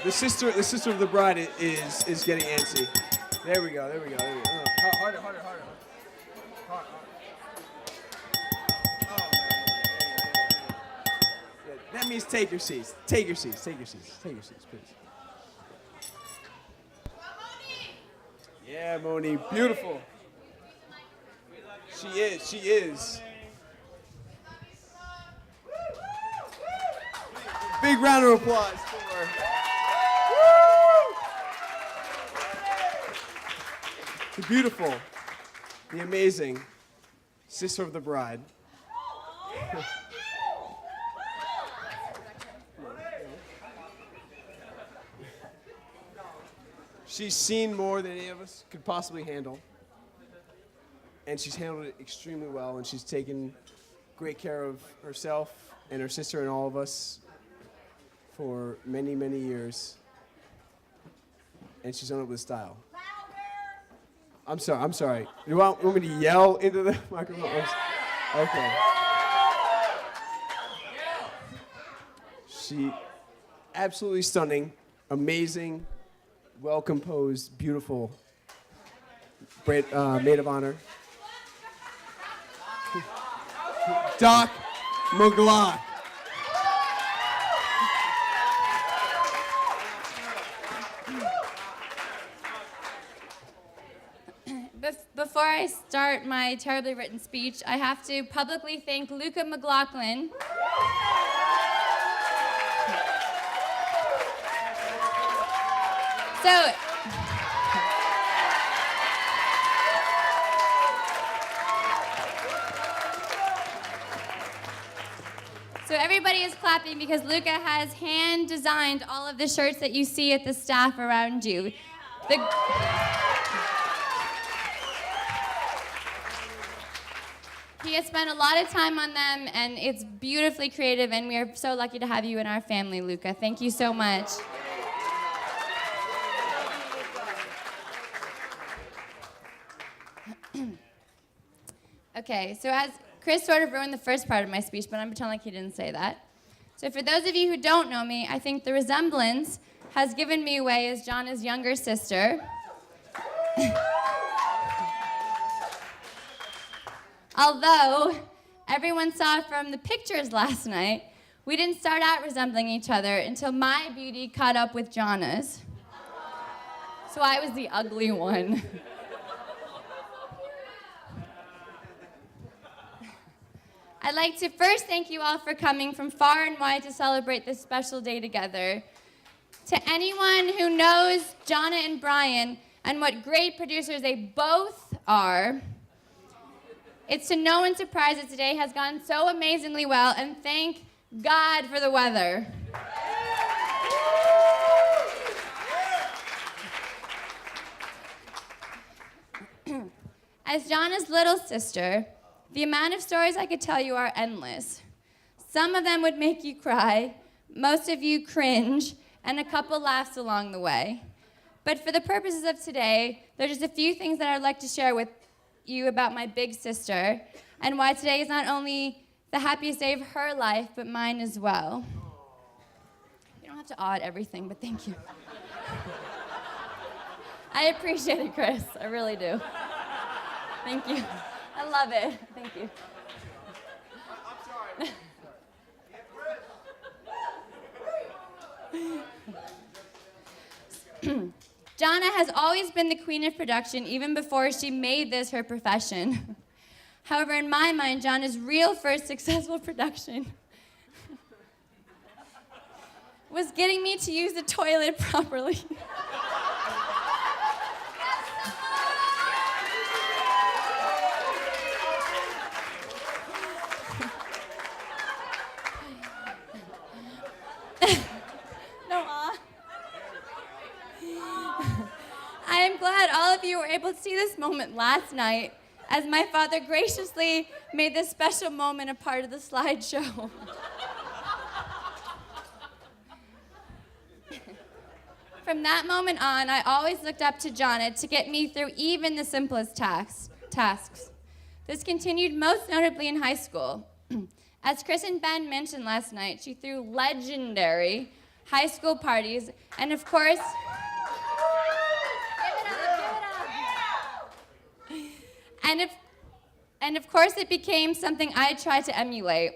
The sister of the bride is getting antsy. There we go. Harder. Hard. Oh, man. That means take your seats. Take your seats, please. Yeah, Moni, beautiful. She is. Big round of applause for her. The beautiful, the amazing sister of the bride. She's seen more than any of us could possibly handle. And she's handled it extremely well, and she's taken great care of herself and her sister and all of us for many, many years. And she's done it with style. I'm sorry. You want me to yell into the microphone? Okay. She, absolutely stunning, amazing, well-composed, beautiful maid of honor. Doc McGlock. Before I start my terribly written speech, I have to publicly thank Luca McLaughlin. So everybody is clapping because Luca has hand-designed all of the shirts that you see at the staff around you. He has spent a lot of time on them, and it's beautifully creative, and we are so lucky to have you in our family, Luca. Thank you so much. Okay, so as Chris sort of ruined the first part of my speech, but I'm pretending like he didn't say that. So for those of you who don't know me, I think the resemblance has given me away as Jonna's younger sister. Although everyone saw from the pictures last night, we didn't start out resembling each other until my beauty caught up with Jonna's. So I was the ugly one. I'd like to first thank you all for coming from far and wide to celebrate this special day together. To anyone who knows Jonna and Brian and what great producers they both are, it's to no one's surprise that today has gone so amazingly well, and thank God for the weather. As Jonna's little sister, the amount of stories I could tell you are endless. Some of them would make you cry, most of you cringe, and a couple laughs along the way. But for the purposes of today, there are just a few things that I'd like to share with you about my big sister, and why today is not only the happiest day of her life, but mine as well. You don't have to aud everything, but thank you. I appreciate it, Chris. I really do. Thank you. I love it. Thank you. I'm sorry. Jonna has always been the queen of production, even before she made this her profession. However, in my mind, Jonna's real first successful production was getting me to use the toilet properly. I am glad all of you were able to see this moment last night, as my father graciously made this special moment a part of the slideshow. From that moment on, I always looked up to Jonna to get me through even the simplest tasks. This continued most notably in high school. As Chris and Ben mentioned last night, she threw legendary high school parties, and of course, and of course it became something I tried to emulate.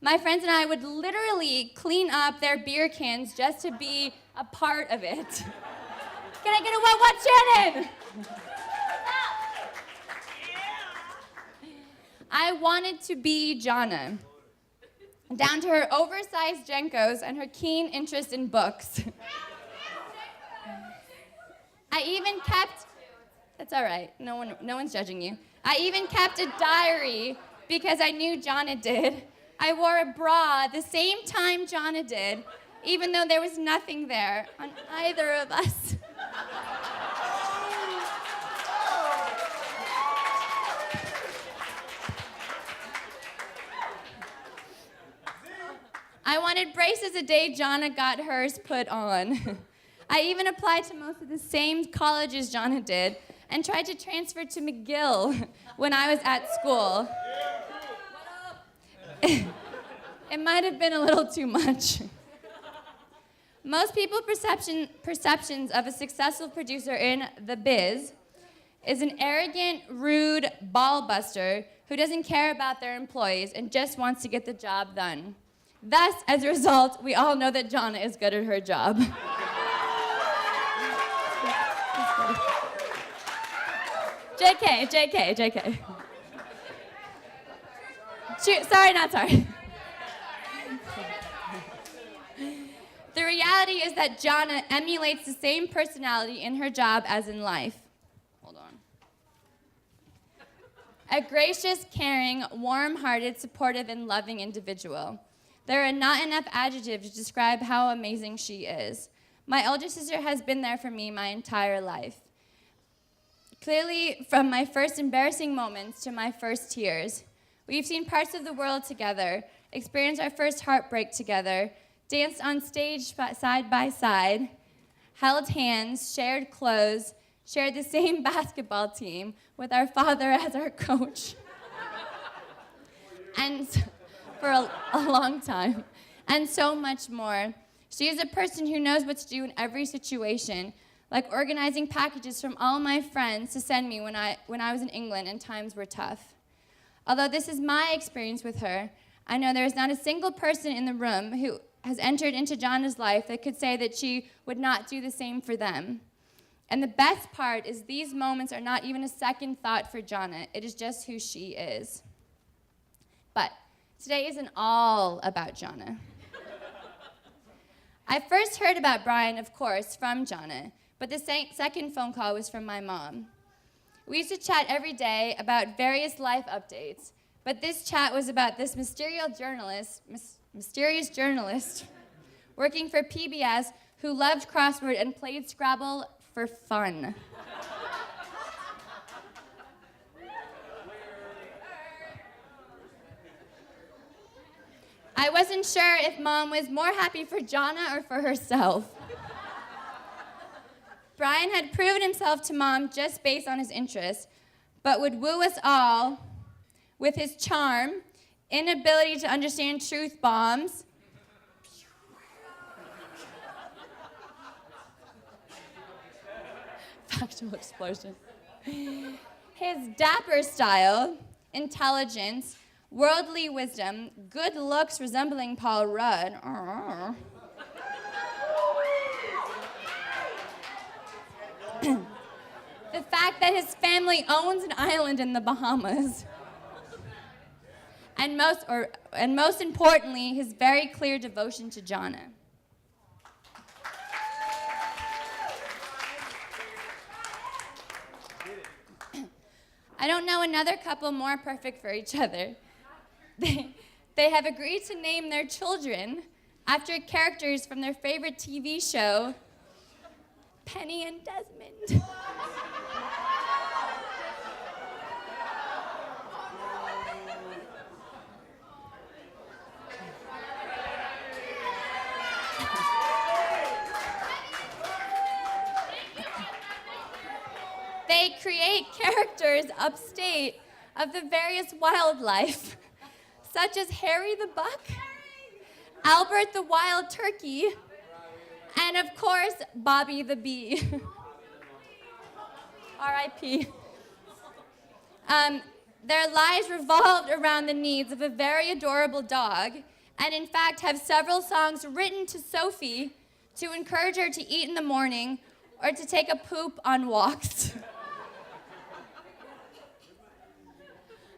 My friends and I would literally clean up their beer cans just to be a part of it. Can I get a what, Shannon? I wanted to be Jonna, down to her oversized Jenkos and her keen interest in books. I even kept, that's all right, no one's judging you. I even kept a diary because I knew Jonna did. I wore a bra the same time Jonna did, even though there was nothing there on either of us. I wanted braces the day Jonna got hers put on. I even applied to most of the same colleges Jonna did and tried to transfer to McGill when I was at school. It might have been a little too much. Most people's perceptions of a successful producer in the biz is an arrogant, rude ball buster who doesn't care about their employees and just wants to get the job done. Thus, as a result, we all know that Jonna is good at her job. JK. Sorry, not sorry. The reality is that Jonna emulates the same personality in her job as in life. Hold on. A gracious, caring, warm-hearted, supportive, and loving individual. There are not enough adjectives to describe how amazing she is. My older sister has been there for me my entire life. Clearly, from my first embarrassing moments to my first tears. We've seen parts of the world together, experienced our first heartbreak together, danced on stage side by side, held hands, shared clothes, shared the same basketball team with our father as our coach. And for a long time, and so much more. She is a person who knows what to do in every situation, like organizing packages from all my friends to send me when I was in England and times were tough. Although this is my experience with her, I know there is not a single person in the room who has entered into Jonna's life that could say that she would not do the same for them. And the best part is these moments are not even a second thought for Jonna. It is just who she is. But today isn't all about Jonna. I first heard about Brian, of course, from Jonna, but the second phone call was from my mom. We used to chat every day about various life updates, but this chat was about this mysterious journalist working for PBS who loved crossword and played Scrabble for fun. I wasn't sure if Mom was more happy for Jonna or for herself. Brian had proven himself to Mom just based on his interests, but would woo us all with his charm, inability to understand truth bombs, factual explosion, his dapper style, intelligence, worldly wisdom, good looks resembling Paul Rudd, the fact that his family owns an island in the Bahamas, and most importantly, his very clear devotion to Jonna. I don't know another couple more perfect for each other. They have agreed to name their children after characters from their favorite TV show, Penny and Desmond. They create characters upstate of the various wildlife, such as Harry the Buck, Albert the Wild Turkey, And of course, Bobby the Bee. R.I.P. Their lives revolved around the needs of a very adorable dog, and in fact have several songs written to Sophie to encourage her to eat in the morning or to take a poop on walks.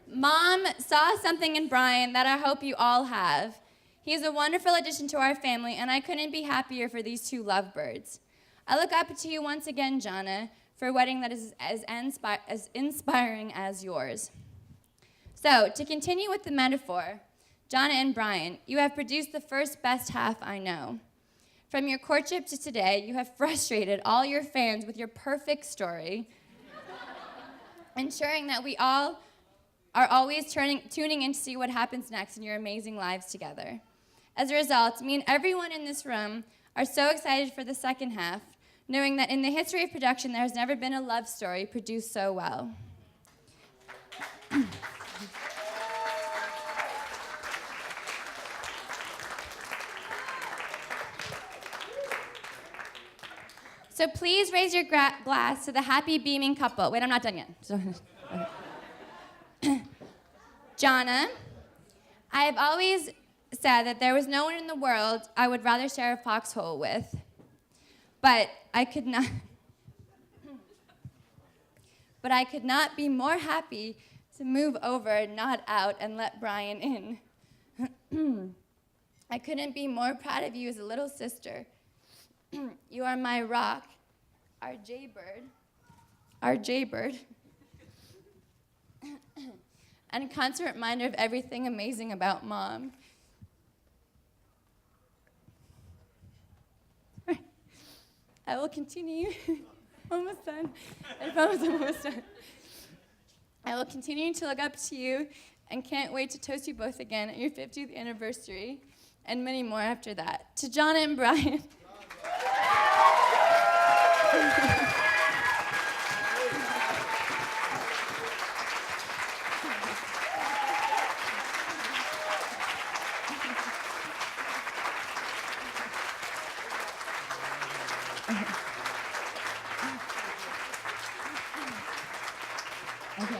Mom saw something in Brian that I hope you all have. He is a wonderful addition to our family, and I couldn't be happier for these two lovebirds. I look up to you once again, Jonna, for a wedding that is as inspiring as yours. So, to continue with the metaphor, Jonna and Brian, you have produced the first best half I know. From your courtship to today, you have frustrated all your fans with your perfect story, ensuring that we all are always tuning in to see what happens next in your amazing lives together. As a result, me and everyone in this room are so excited for the second half, knowing that in the history of production, there has never been a love story produced so well. So please raise your glass to the happy, beaming couple. Wait, I'm not done yet. Jonna, I have always said that there was no one in the world I would rather share a foxhole with. But I could not be more happy to move over, not out, and let Brian in. I couldn't be more proud of you as a little sister. You are my rock, our jaybird, and a constant reminder of everything amazing about Mom. I will continue. Almost done. I promise I'm almost done. I will continue to look up to you and can't wait to toast you both again at your 50th anniversary and many more after that. To Jonna and Brian,